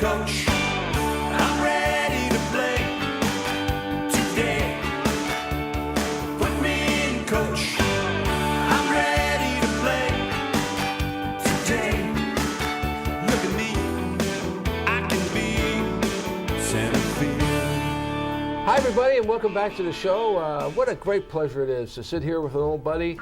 coach. I'm ready to play today. Put me in, coach. I'm ready to play today. Look at me, I can be center field. Hi, everybody, and welcome back to the show. What a great pleasure it is to sit here with an old buddy,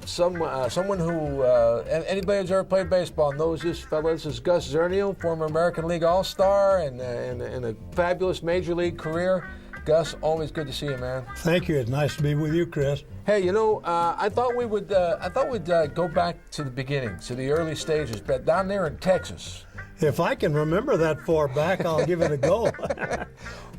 someone who anybody who's ever played baseball knows this fella. This is Gus Zernial, former American League All-Star and a fabulous Major League career. Gus, always good to see you, man. Thank you. It's nice to be with you, Chris. Hey, you know, I thought we'd go back to the beginning, to the early stages, but down there in Texas. If I can remember that far back, I'll give it a go.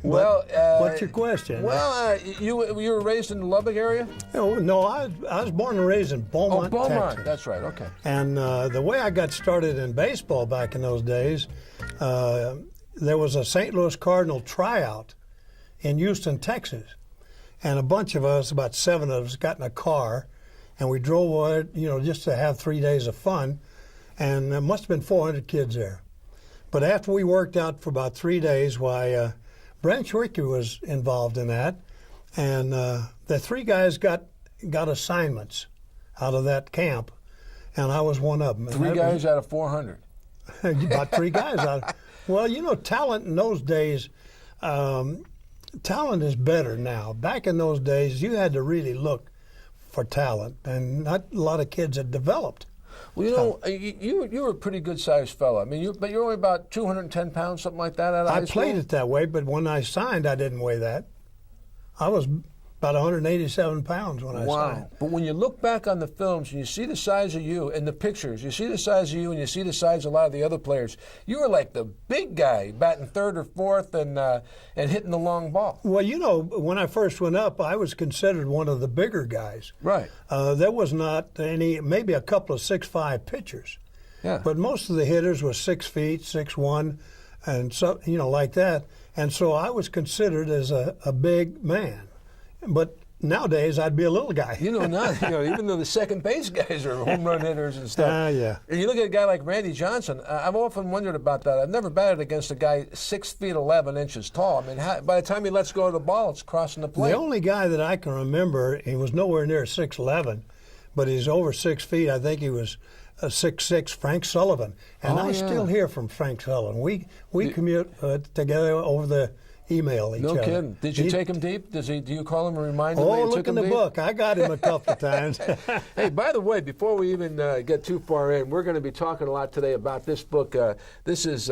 Well, what's your question? Well, you were raised in the Lubbock area? No, I was born and raised in Beaumont, Beaumont. Texas. That's right. Okay. And the way I got started in baseball back in those days, there was a St. Louis Cardinal tryout in Houston, Texas, and a bunch of us, about 7 of us, got in a car, and we drove, just to have 3 days of fun, and there must have been 400 kids there. But after we worked out for about 3 days, Brent Schwicky was involved in that, and the 3 guys got assignments out of that camp, and I was one of them. 3 guys out of 400. About 3 guys out. Well, talent in those days, talent is better now. Back in those days, you had to really look for talent, and not a lot of kids had developed. Well, you were a pretty good-sized fella. I mean, but you're only about 210 pounds, something like that, out of high school? I played it that way, but when I signed, I didn't weigh that. I was about 187 pounds when I signed. But when you look back on the films and you see the size of you and the pictures, you see the size of you and you see the size of a lot of the other players, you were like the big guy, batting third or fourth and hitting the long ball. Well, when I first went up, I was considered one of the bigger guys. Right. There was not maybe a couple of 6'5" pitchers. Yeah. But most of the hitters were 6 feet, 6'1", and so, like that. And so I was considered as a big man. But nowadays, I'd be a little guy. Even though the second base guys are home run hitters and stuff. Yeah. And you look at a guy like Randy Johnson, I've often wondered about that. I've never batted against a guy 6 feet 11 inches tall. I mean, by the time he lets go of the ball, it's crossing the plate. The only guy that I can remember, he was nowhere near 6'11", but he's over 6 feet. I think he was 6'6", Frank Sullivan. And I still hear from Frank Sullivan. We commute together over the email each other. No kidding. Did you take him deep? Do you call him and remind him that you took look him in the deep? book. I got him a couple of times. Hey, by the way, before we even get too far in, we're going to be talking a lot today about this book. This is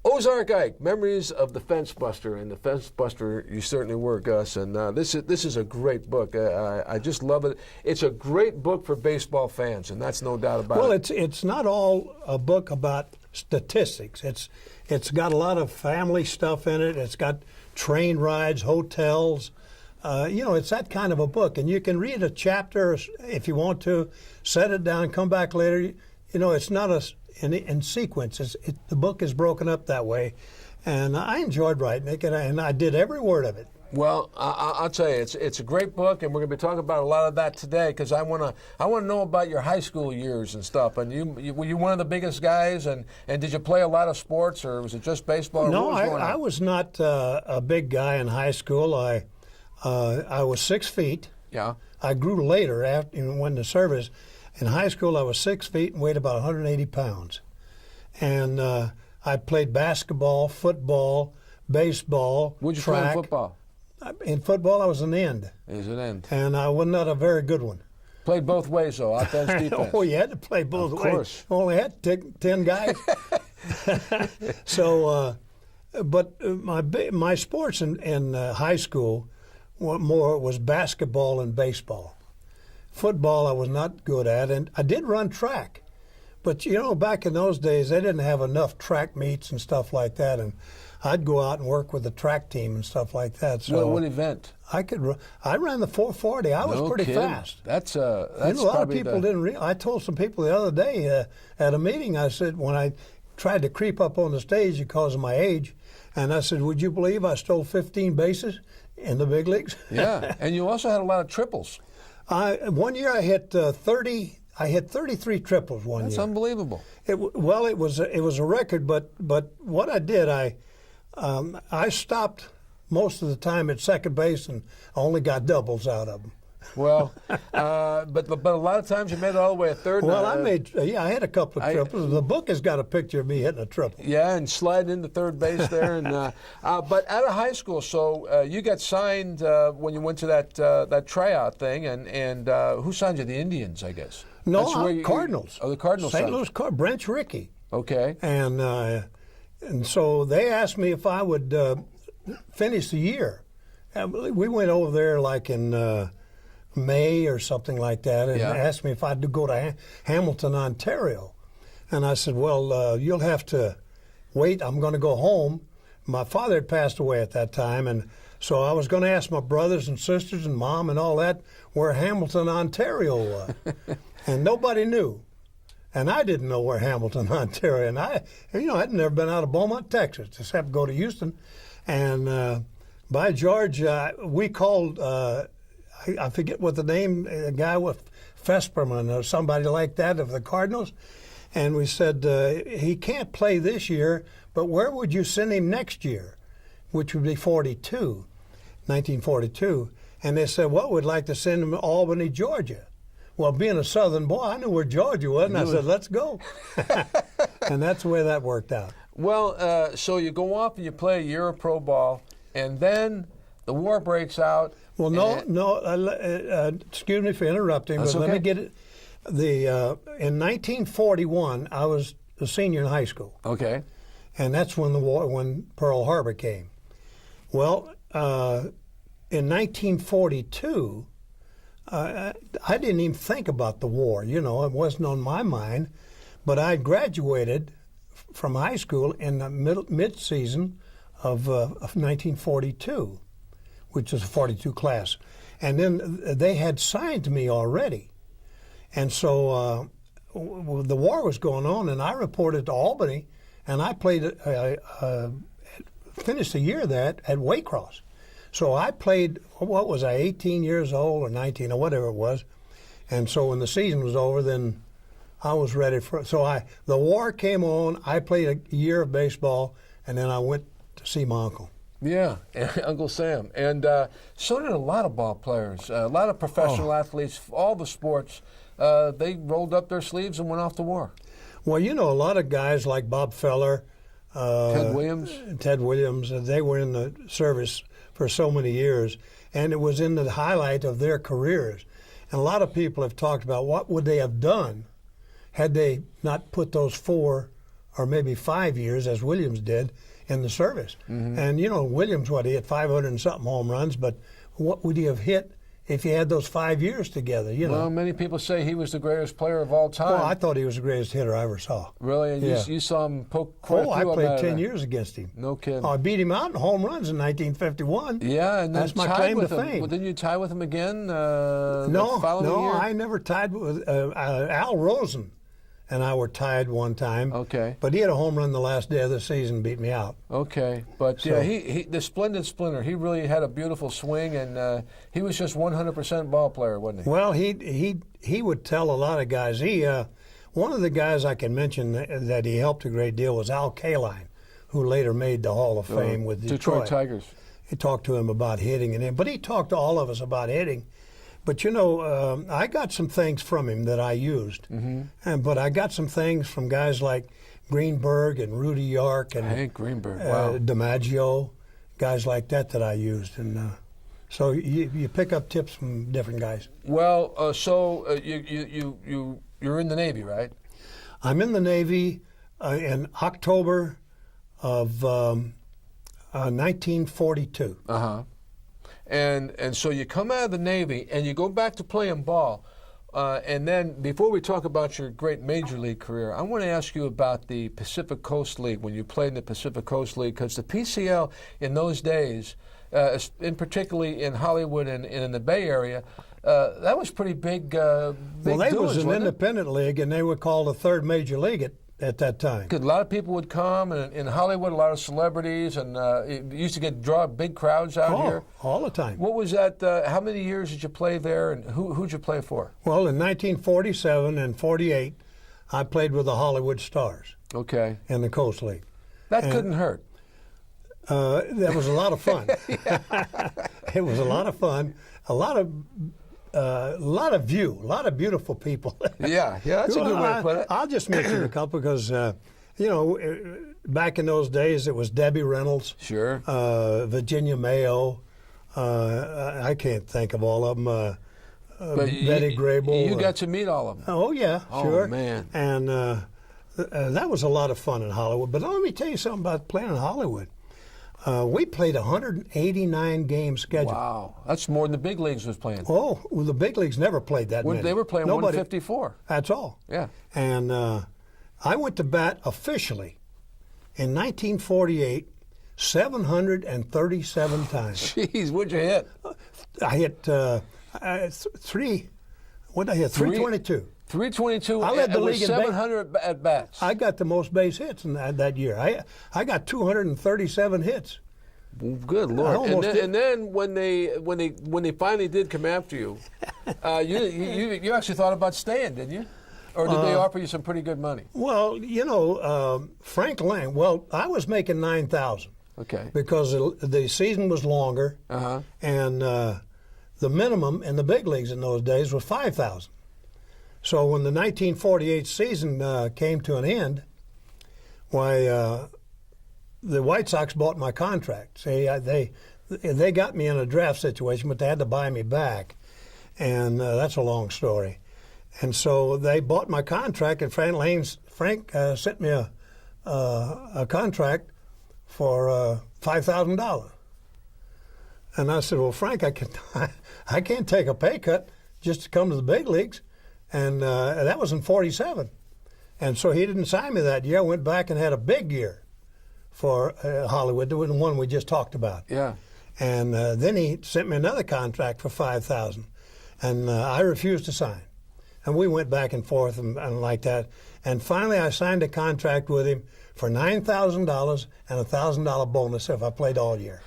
Ozark Ike, Memories of the Fence Buster. And the Fence Buster, you certainly were, Gus. And this is a great book. I just love it. It's a great book for baseball fans, and that's no doubt about it. Well, it's not all a book about statistics. It's got a lot of family stuff in it. It's got train rides, hotels. It's that kind of a book. And you can read a chapter if you want to, set it down, come back later. It's not in sequence. The book is broken up that way. And I enjoyed writing it, and I did every word of it. Well, I'll tell you, it's a great book, and we're going to be talking about a lot of that today because I want to know about your high school years and stuff. And were you one of the biggest guys? And did you play a lot of sports, or was it just baseball? No, I was not a big guy in high school. I was 6 feet. Yeah. I grew later after when the service. In high school, I was 6 feet and weighed about 180 pounds. And I played basketball, football, baseball, What'd you track. play in football? In football, I was an end. He was an end. And I was not a very good one. Played both ways, though, offense, defense. Oh, you had to play both ways. Of course. Only had 10 guys. So, but my sports in high school more was basketball and baseball. Football I was not good at, and I did run track. But, back in those days, they didn't have enough track meets and stuff like that, and I'd go out and work with the track team and stuff like that. So what event? I ran the 440. I was pretty fast. That's a lot of people didn't realize. I told some people the other day at a meeting, I said, when I tried to creep up on the stage because of my age, and I said, would you believe I stole 15 bases in the big leagues? Yeah, and you also had a lot of triples. 1 year I hit 30 I hit 33 triples one That's year. unbelievable. It was a record, but what I did, I stopped most of the time at second base and only got doubles out of them. Well, but a lot of times you made it all the way at third. Well, I had a couple of triples. The book has got a picture of me hitting a triple. Yeah, and sliding into third base there. And but out of high school, so you got signed when you went to that tryout thing, and who signed you? The Indians, I guess. No, That's where Cardinals. Oh, the Cardinals. St. signed you. Louis Cardinals. Branch Rickey. Okay. And so they asked me if I would finish the year. We went over there like in May or something like that, and asked me if I'd go to Hamilton, Ontario. And I said, well, you'll have to wait. I'm going to go home. My father had passed away at that time, and so I was going to ask my brothers and sisters and mom and all that where Hamilton, Ontario was. And nobody knew. And I didn't know where Hamilton, Ontario, and I'd never been out of Beaumont, Texas, except go to Houston. And by George, we called, I forget what the name, a guy with Fesperman or somebody like that of the Cardinals, and we said, he can't play this year, but where would you send him next year, which would be 1942. And they said, well, we'd like to send him to Albany, Georgia. Well, being a Southern boy, I knew where Georgia was, and I said, let's go. And that's the way that worked out. Well, so you go off and you play a year of pro ball, and then the war breaks out. Well, excuse me for interrupting, but let me get it. In 1941, I was a senior in high school. Okay. And that's when Pearl Harbor came. Well, in 1942, I didn't even think about the war. It wasn't on my mind. But I graduated from high school in the mid-season of 1942, which was a 42 class. And then they had signed me already. And so the war was going on, and I reported to Albany, and I played, finished the year at Waycross. So I played, what was I, 18 years old or 19 or whatever it was. And so when the season was over, then I was ready for it. So the war came on, I played a year of baseball, and then I went to see my uncle. Yeah, Uncle Sam. And so did a lot of ball players, a lot of professional athletes, all the sports. They rolled up their sleeves and went off to war. Well, a lot of guys like Bob Feller, Ted Williams, they were in the service for so many years, and it was in the highlight of their careers. And a lot of people have talked about what would they have done had they not put those 4 or maybe 5 years, as Williams did, in the service. Mm-hmm. And, Williams, he hit 500 and something home runs, but what would he have hit if he had those 5 years together? Well, many people say he was the greatest player of all time. Well, I thought he was the greatest hitter I ever saw. Really? And you saw him poke quite a few I played 10 years against him. No kidding. I beat him out in home runs in 1951. Yeah, and that's my claim to fame. Well, didn't you tie with him again No, year? I never tied with Al Rosen. And I were tied one time. Okay. But he had a home run the last day of the season, beat me out. Okay. But he the splendid splinter, he really had a beautiful swing, and he was just 100% ball player, wasn't he? Well, he would tell a lot of guys. One of the guys I can mention that he helped a great deal was Al Kaline, who later made the Hall of Fame with Detroit Tigers. He talked to him about hitting, but he talked to all of us about hitting. But I got some things from him that I used, but I got some things from guys like Greenberg and Rudy York and Hank Greenberg, wow. DiMaggio, guys like that I used, and so you pick up tips from different guys. Well, you're in the Navy, right? I'm in the Navy in October of 1942. And so you come out of the Navy and you go back to playing ball. And then before we talk about your great major league career, I want to ask you about the Pacific Coast League, when you played in the Pacific Coast League, because the PCL in those days, particularly in Hollywood and in the Bay Area, that was pretty big. Well, they was an independent league, and they were called the third major league at that time. Because a lot of people would come, and in Hollywood, a lot of celebrities, and it used to draw big crowds out here. All the time. What was that? How many years did you play there, and who'd you play for? Well, in 1947 and 48, I played with the Hollywood Stars Okay. in the Coast League. That couldn't hurt. That was a lot of fun. It was a lot of fun. A lot of view, a lot of beautiful people. Yeah, that's a good way to put it. I'll just mention a couple because, back in those days it was Debbie Reynolds, Sure. Virginia Mayo. I can't think of all of them. Betty Grable. You got to meet all of them. Oh yeah, Oh, sure. man. And that was a lot of fun in Hollywood. But let me tell you something about playing in Hollywood. We played 189 game schedule. Wow, that's more than the big leagues was playing. Oh, well, the big leagues never played that many. They were playing 154. That's all. Yeah. And I went to bat officially in 1948 737 times. Jeez, what'd you hit? I hit three. What did I hit? 322. 322. I led the league in 700 at bats. I got the most base hits in that year. I got 237 hits. Good Lord! almost And then when they finally did come after you, you actually thought about staying, didn't you? Or did they offer you some pretty good money? Well, Frank Lang. Well, I was making $9,000. Okay. Because the season was longer, and the minimum in the big leagues in those days was $5,000. So when the 1948 season came to an end, why the White Sox bought my contract. See, they got me in a draft situation, but they had to buy me back, and that's a long story. And so they bought my contract, and Frank sent me a contract for $5,000. And I said, well, Frank, I can't take a pay cut just to come to the big leagues. And that was in 47. And so he didn't sign me that year. I went back and had a big year for Hollywood, the one we just talked about. Yeah. And then he sent me another contract for $5,000. And I refused to sign. And we went back and forth and like that. And finally I signed a contract with him for $9,000 and a $1,000 bonus if I played all year.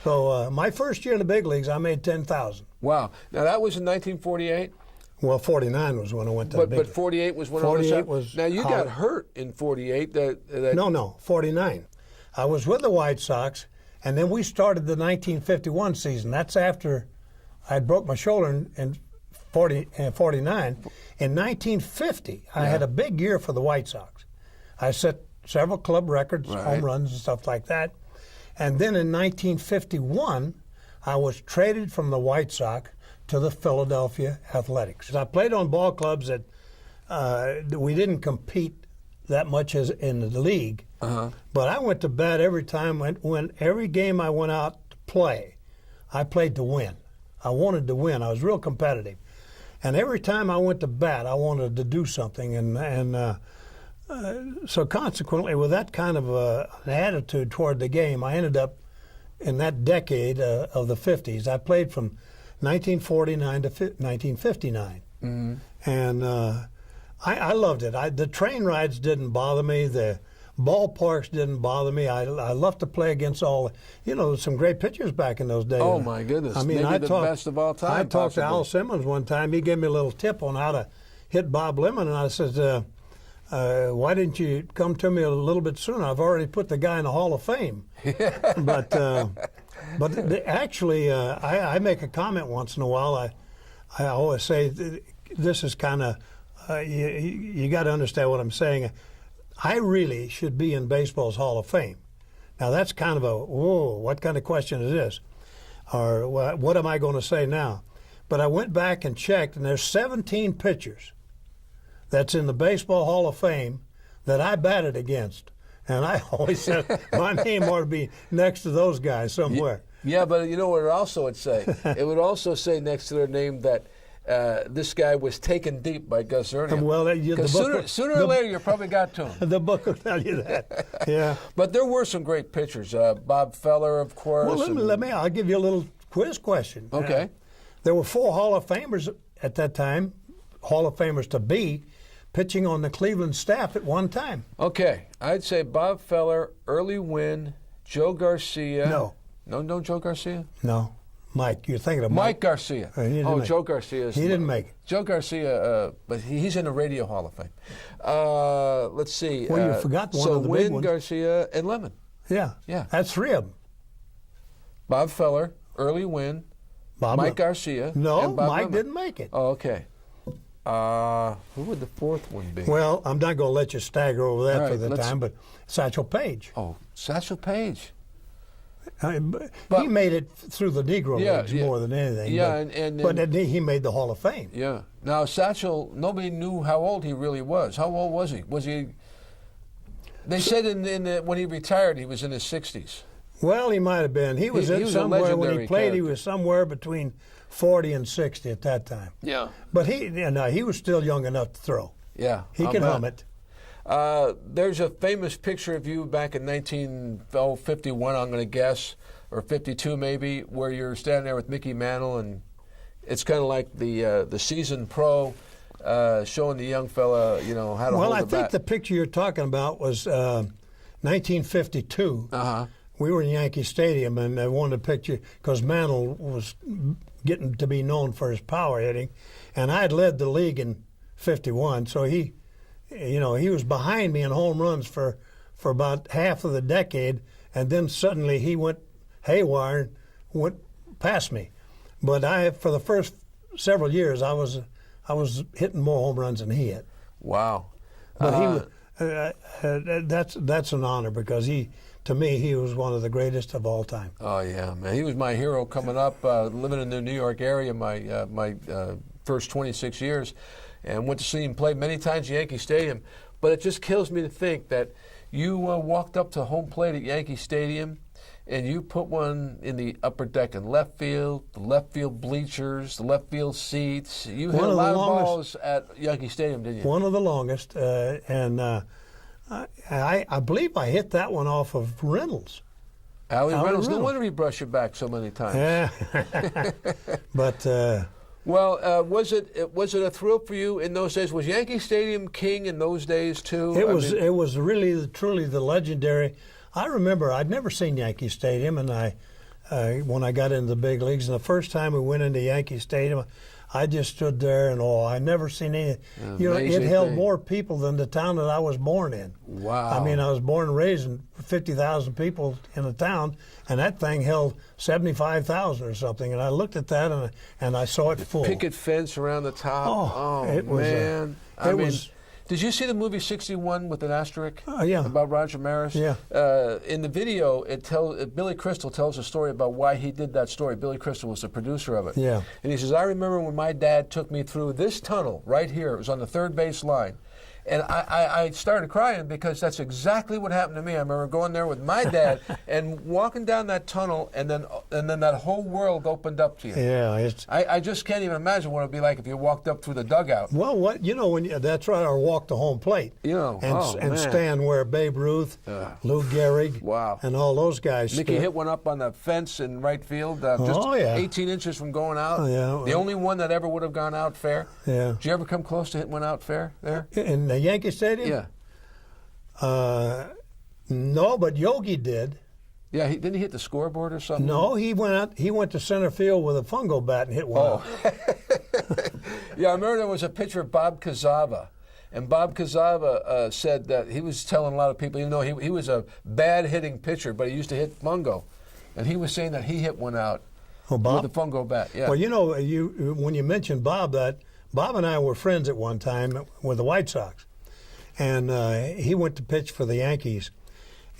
So my first year in the big leagues, I made $10,000. Wow. Now that was in 1948? Well, 49 was when I went to the big leagues. But 48 was when 48 was Now you got hurt in 48. No, 49. I was with the White Sox, and then we started the 1951 season. That's after I broke my shoulder in 49. In 1950, I had a big year for the White Sox. I set several club records, home runs and stuff like that. And then in 1951, I was traded from the White Sox to the Philadelphia Athletics. I played on ball clubs that we didn't compete that much as in the league, but I went to bat every time. When every game I went out to play, I played to win. I wanted to win. I was real competitive. And every time I went to bat, I wanted to do something. And so consequently, with that kind of an attitude toward the game, I ended up in that decade of the 50s. I played from 1949 to 1959. Mm-hmm. And I loved it. The train rides didn't bother me. The ballparks didn't bother me. I loved to play against some great pitchers back in those days. Oh, my goodness. I mean, Maybe the best of all time. I talked to Al Simmons one time. He gave me a little tip on how to hit Bob Lemon, and I said, why didn't you come to me a little bit sooner? I've already put the guy in the Hall of Fame. But actually, I make a comment once in a while. I always say this is kind of, you got to understand what I'm saying. I really should be in baseball's Hall of Fame. Now, that's kind of what kind of question is this? Or what am I going to say now? But I went back and checked, and there's 17 pitchers that's in the Baseball Hall of Fame that I batted against. And I always said my name ought to be next to those guys somewhere. Yeah, but you know what it also would say? It would also say next to their name that this guy was taken deep by Gus Zernial. Well, sooner or later you probably got to him. The book will tell you that. Yeah. But there were some great pitchers. Bob Feller, of course. Well, I'll give you a little quiz question. Okay. There were 4 Hall of Famers at that time, Hall of Famers to be, pitching on the Cleveland staff at one time. Okay, I'd say Bob Feller, Early Wynn, Joe Garcia. No, Joe Garcia? No. Mike, you're thinking of Mike Garcia. He didn't Oh, make it. Joe Garcia. He didn't make it. Joe Garcia, but he's in the Radio Hall of Fame. Let's see. Well, you forgot one so of the Wynn, big ones. Garcia, and Lemon. Yeah. Yeah. That's three of them. Bob Feller, Early Wynn, Mike Garcia. No, and Bob Mike Lemon. didn't make it. Oh, okay. Who would the fourth one be? Well, I'm not going to let you stagger over that All for right, the time, but Satchel Paige. Oh, Satchel Paige. He made it through the Negro Leagues more than anything. Yeah, but then he made the Hall of Fame. Yeah. Now, Satchel, nobody knew how old he really was. How old was he? Was he? They said when he retired, he was in his 60s. Well, he might have been. He was somewhere when he played. He was somewhere between 40 and 60 at that time. Yeah. But he was still young enough to throw. Yeah. He could hum it. There's a famous picture of you back in 1951, I'm going to guess, or 52 maybe, where you're standing there with Mickey Mantle, and it's kind of like the seasoned pro showing the young fella, how to hold the bat. Well, I think the picture you're talking about was 1952. Uh-huh. We were in Yankee Stadium, and I wanted a picture because Mantle was getting to be known for his power hitting, and I had led the league in 51, so he was behind me in home runs for about half of the decade, and then suddenly he went haywire and went past me. But for the first several years, I was hitting more home runs than he hit. Wow. But that's an honor because to me, he was one of the greatest of all time. Oh yeah, man, he was my hero coming up, living in the New York area my first 26 years, and went to see him play many times at Yankee Stadium. But it just kills me to think that you walked up to home plate at Yankee Stadium, and you put one in the upper deck in left field, the left field bleachers, the left field seats. You hit a lot of balls at Yankee Stadium, didn't you? One of the longest, and I believe I hit that one off of Reynolds. Allie Reynolds. No Reynolds. wonder he brushed your back so many times. Yeah. But well, was it a thrill for you in those days? Was Yankee Stadium king in those days too? It was really truly the legendary. I remember I'd never seen Yankee Stadium, and when I got into the big leagues, and the first time we went into Yankee Stadium, I just stood there and I'd never seen any. It held more people than the town that I was born in. Wow. I mean, I was born and raised in 50,000 people in a town, and that thing held 75,000 or something. And I looked at that and I saw it full. Picket fence around the top. Oh, it was, man. Did you see the movie 61 with an asterisk? Yeah. About Roger Maris? Yeah. In the video, Billy Crystal tells a story about why he did that story. Billy Crystal was the producer of it. Yeah. And he says, I remember when my dad took me through this tunnel right here. It was on the third base line. And I started crying because that's exactly what happened to me. I remember going there with my dad and walking down that tunnel, and then that whole world opened up to you. Yeah, I just can't even imagine what it'd be like if you walked up through the dugout. Well, that's right, or walk to home plate. And stand where Babe Ruth, Lou Gehrig, wow, and all those guys Mickey stood. hit one up on the fence in right field, just 18 inches from going out. The only one that ever would have gone out fair. Yeah. Did you ever come close to hitting one out fair there? In the Yankee Stadium? Yeah. No, but Yogi did. Yeah, didn't he hit the scoreboard or something? No, he went to center field with a fungo bat and hit one out. Yeah, I remember there was a picture of Bob Cazava. And Bob Cazava said that he was telling a lot of people, even though he was a bad hitting pitcher, but he used to hit fungo. And he was saying that he hit one out with a fungo bat. Yeah. Well, when you mentioned Bob, Bob and I were friends at one time with the White Sox. And he went to pitch for the Yankees.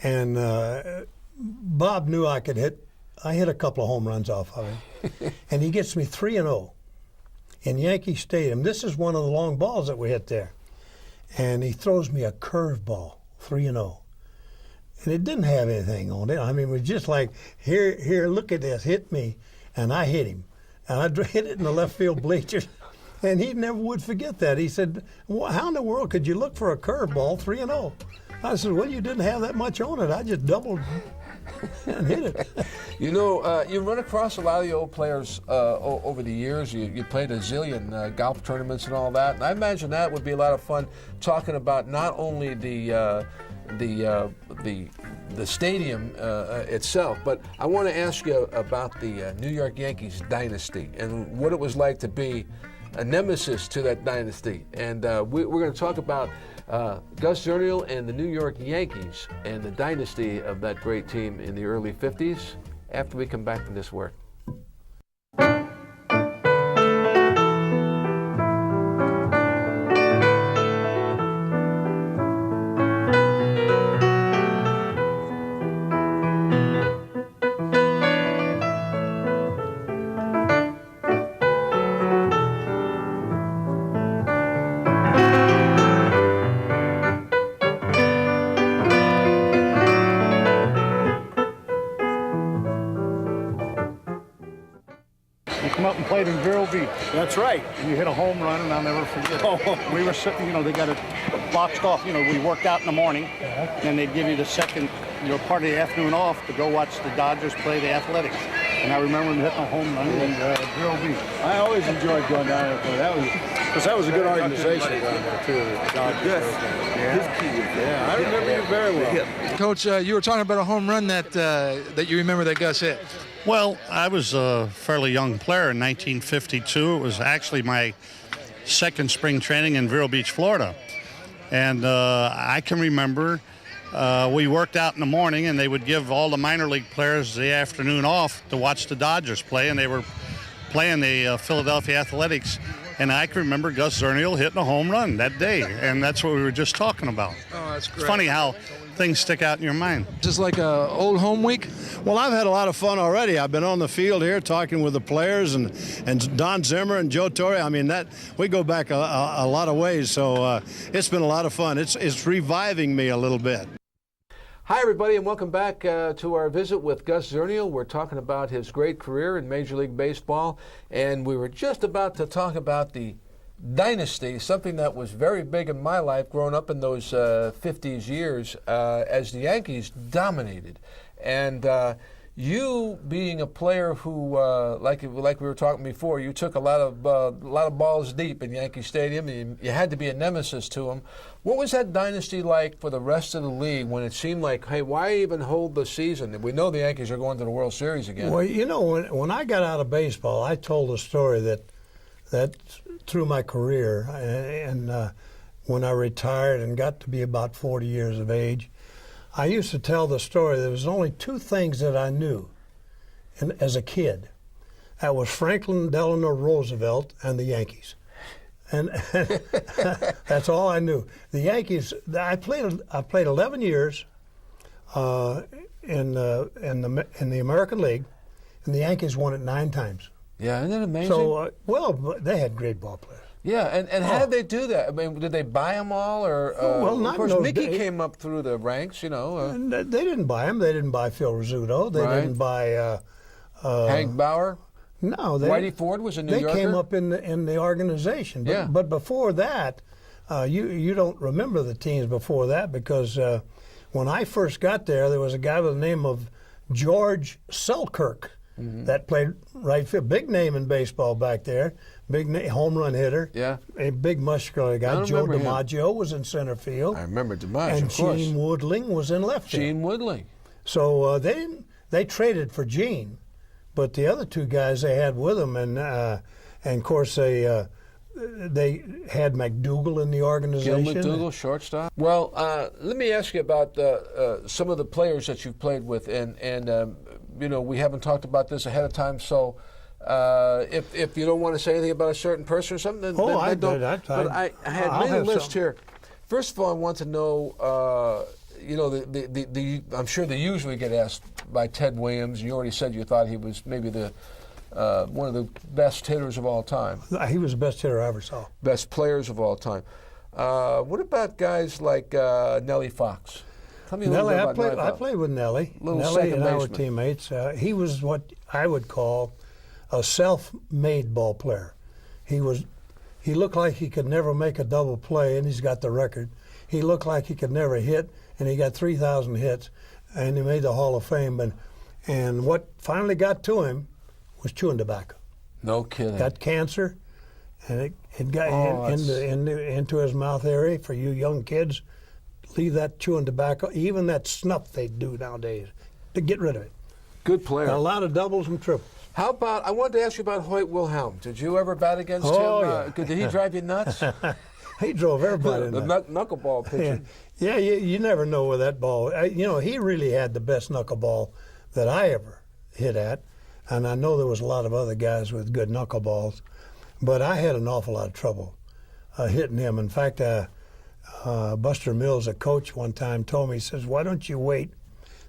And Bob knew I could hit. I hit a couple of home runs off of him. And he gets me 3-0 in Yankee Stadium. This is one of the long balls that we hit there. And he throws me a curveball, 3-0. And it didn't have anything on it. I mean, it was just like, here, look at this, hit me. And I hit him. And I hit it in the left field bleachers. And he never would forget that. He said, how in the world could you look for a curveball 3-0? I said, well, you didn't have that much on it. I just doubled and hit it. You know, you run across a lot of the old players over the years. You played a zillion golf tournaments and all that. And I imagine that would be a lot of fun talking about not only the stadium itself, but I want to ask you about the New York Yankees dynasty and what it was like to be a nemesis to that dynasty. And we're going to talk about Gus Zernial and the New York Yankees and the dynasty of that great team in the early 50s after we come back from this word. Come up and played in Vero Beach. That's right. And you hit a home run, and I'll never forget it. We were sitting, they got it boxed off. We worked out in the morning, and they'd give you the second, part of the afternoon off to go watch the Dodgers play the Athletics. And I remember them hitting a home run in Vero Beach. I always enjoyed going down there. That was a good organization down there, too. Good. Yeah, I remember you very well. Coach, you were talking about a home run that you remember that Gus hit. Well, I was a fairly young player in 1952. It was actually my second spring training in Vero Beach, Florida. And I can remember we worked out in the morning, and they would give all the minor league players the afternoon off to watch the Dodgers play, and they were playing the Philadelphia Athletics. And I can remember Gus Zernial hitting a home run that day, and that's what we were just talking about. Oh, that's great. It's funny how things stick out in your mind. Just like a old home week? Well, I've had a lot of fun already. I've been on the field here talking with the players and Don Zimmer and Joe Torre. I mean, we go back a lot of ways, so it's been a lot of fun. It's reviving me a little bit. Hi, everybody, and welcome back to our visit with Gus Zernial. We're talking about his great career in Major League Baseball, and we were just about to talk about the dynasty, something that was very big in my life growing up in those 50s years as the Yankees dominated. And you being a player who, like we were talking before, you took a lot of balls deep in Yankee Stadium. You had to be a nemesis to them. What was that dynasty like for the rest of the league when it seemed like, hey, why even hold the season? We know the Yankees are going to the World Series again. Well, when I got out of baseball, I told a story that through my career, and when I retired and got to be about 40 years of age, I used to tell the story. There was only two things that I knew as a kid. That was Franklin Delano Roosevelt and the Yankees. And that's all I knew. The Yankees, I played 11 years in the American League, and the Yankees won it 9 times. Yeah, isn't that amazing? So, they had great ball players. Yeah, and how did they do that? I mean, did they buy them all, or not of course in those Mickey days. came up through the ranks, And they didn't buy them. They didn't buy Phil Rizzuto. They Right. didn't buy Hank Bauer, no. Whitey Ford was a New They Yorker. came up in the organization. But, Yeah. but before that, you don't remember the teams before that because when I first got there was a guy by the name of George Selkirk. That played right field. Big name in baseball back there. Home run hitter. Yeah. A big muscular guy. I Joe remember him. DiMaggio was in center field. I remember DiMaggio, And of course. Gene Woodling was in left field. Gene Woodling. So they traded for Gene, but the other two guys they had with them, and of course they had McDougal in the Gil organization. McDougal, shortstop. Well, let me ask you about some of the players that you've played with, and we haven't talked about this ahead of time, so if you don't want to say anything about a certain person or something, then I don't. did. But I had I'll made a have list something. here. First of all, I want to know, I'm sure they usually get asked by Ted Williams. You already said you thought he was maybe one of the best hitters of all time. He was the best hitter I ever saw. Best players of all time. What about guys like Nellie Fox? Tell me a little Nelly, bit I about Nellie played Fox. with Nelly. Little Nelly second and our baseman. teammates. He was what I would call a self-made ball player. He looked like he could never make a double play, and he's got the record. He looked like he could never hit, and he got 3,000 hits. and he made the Hall of Fame. And what finally got to him was chewing tobacco. No kidding. Got cancer, and it got into his mouth area. For you young kids, leave that chewing tobacco, even that snuff they do nowadays, to get rid of it. Good player. A lot of doubles and triples. How about, I wanted to ask you about Hoyt Wilhelm. Did you ever bat against him? Yeah. Did he drive you nuts? He drove everybody The nuts. knuckleball pitching. Yeah, you never know where that ball. He really had the best knuckleball that I ever hit at, and I know there was a lot of other guys with good knuckleballs, but I had an awful lot of trouble hitting him. In fact, Buster Mills, a coach, one time told me, he says, "Why don't you wait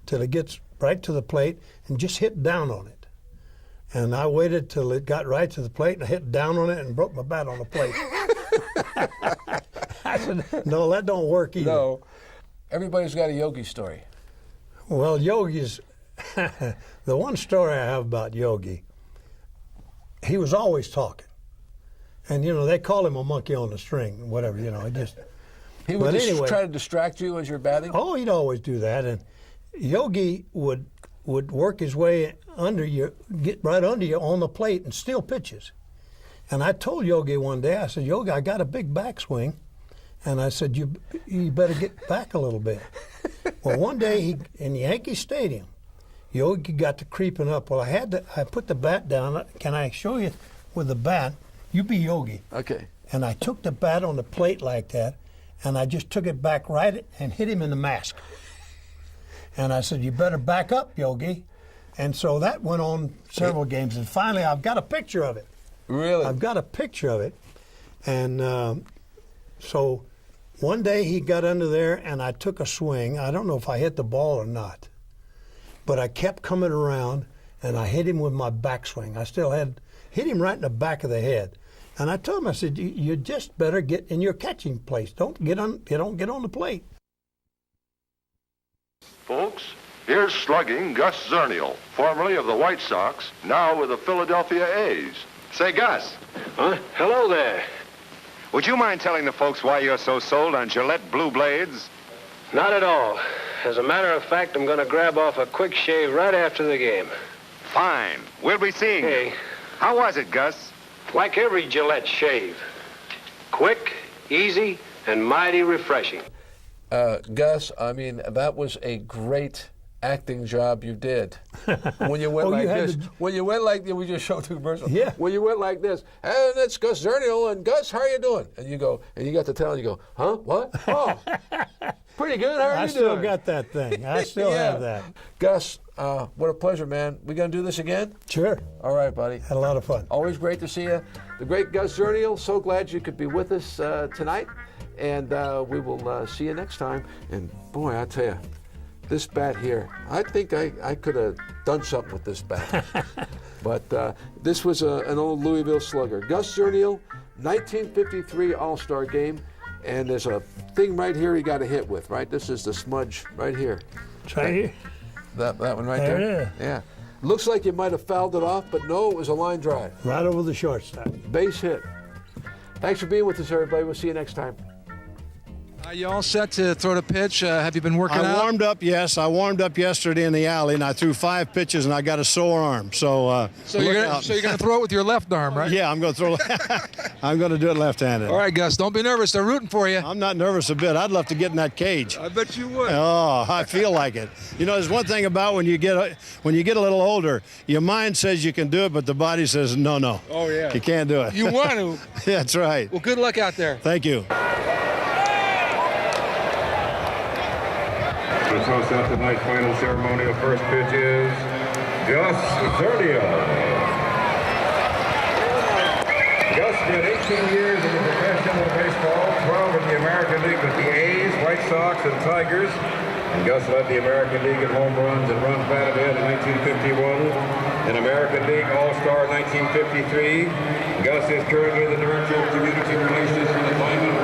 till it gets right to the plate and just hit down on it?" And I waited till it got right to the plate and I hit down on it and broke my bat on the plate. I said, "No, that don't work either." No. Everybody's got a Yogi story. Well, Yogi's, the one story I have about Yogi, he was always talking. And, they call him a monkey on the string, whatever, he just. He would But anyway, try to distract you as you're batting? Oh, he'd always do that. And Yogi would work his way under you, get right under you on the plate and steal pitches. And I told Yogi one day, I said, "Yogi, I got a big backswing." And I said, you better get back a little bit. Well, one day in Yankee Stadium, Yogi got to creeping up. Well, I put the bat down. Can I show you with the bat? You be Yogi. Okay. And I took the bat on the plate like that, and I just took it back right and hit him in the mask. And I said, "You better back up, Yogi." And so that went on several games. And finally, I've got a picture of it. Really? I've got a picture of it. And so one day he got under there, and I took a swing. I don't know if I hit the ball or not. But I kept coming around, and I hit him with my backswing. I still hit him right in the back of the head. And I told him, I said, "You just better get in your catching place. Don't get on the plate." Folks, here's slugging Gus Zernial, formerly of the White Sox, now with the Philadelphia A's. Say, Gus, Huh? Hello there. would you mind telling the folks why you're so sold on Gillette Blue Blades? Not at all. As a matter of fact, I'm going to grab off a quick shave right after the game. Fine. We'll be seeing you. Hey, How was it, Gus? like every Gillette shave. Quick, easy, and mighty refreshing. Gus, I mean, that was a great acting job you did. When you went Oh, like you had this, when you went like, we just showed the commercial. Yeah. When you went like this, and it's Gus Zernial, and Gus, how are you doing? And you go, and you got to tell, and you go, "Huh? What? Oh, pretty good. How are I you still doing?" got that thing. I still Yeah. have that. Gus, what a pleasure, man. We gonna do this again? Sure. All right, buddy. Had a lot of fun. Always great to see you. The great Gus Zernial, so glad you could be with us tonight. And we will see you next time. And boy, I tell you, this bat here, I think I could have done something with this bat. But this was an old Louisville slugger. Gus Zernial, 1953 All-Star game. And there's a thing right here he got a hit with, right? This is the smudge right here. Right here. That one right There there? it is. Yeah. Looks like you might have fouled it off, but no, it was a line drive. Right over the shortstop. Base hit. Thanks for being with us, everybody. We'll see you next time. You all set to throw the pitch? Have you been working out? I warmed up, yes. I warmed up yesterday in the alley, and I threw 5 pitches, and I got a sore arm. So you're look gonna, out. so you're going to throw it with your left arm, right? Yeah, I'm going to throw. I'm going to do it left-handed. All right, Gus, don't be nervous. They're rooting for you. I'm not nervous a bit. I'd love to get in that cage. I bet you would. Oh, I feel like it. There's one thing about when you get a little older, your mind says you can do it, but the body says no. Oh, yeah. You can't do it. You want to. That's right. Well, good luck out there. Thank you. To toss out tonight's final ceremonial first pitch is Gus Zernial. Gus spent 18 years in the professional baseball, 12 in the American League with the A's, White Sox, and Tigers. And Gus led the American League in home runs and runs batted in 1951. In American League All-Star 1953. Gus is currently the Director of Community Relations for the Diamond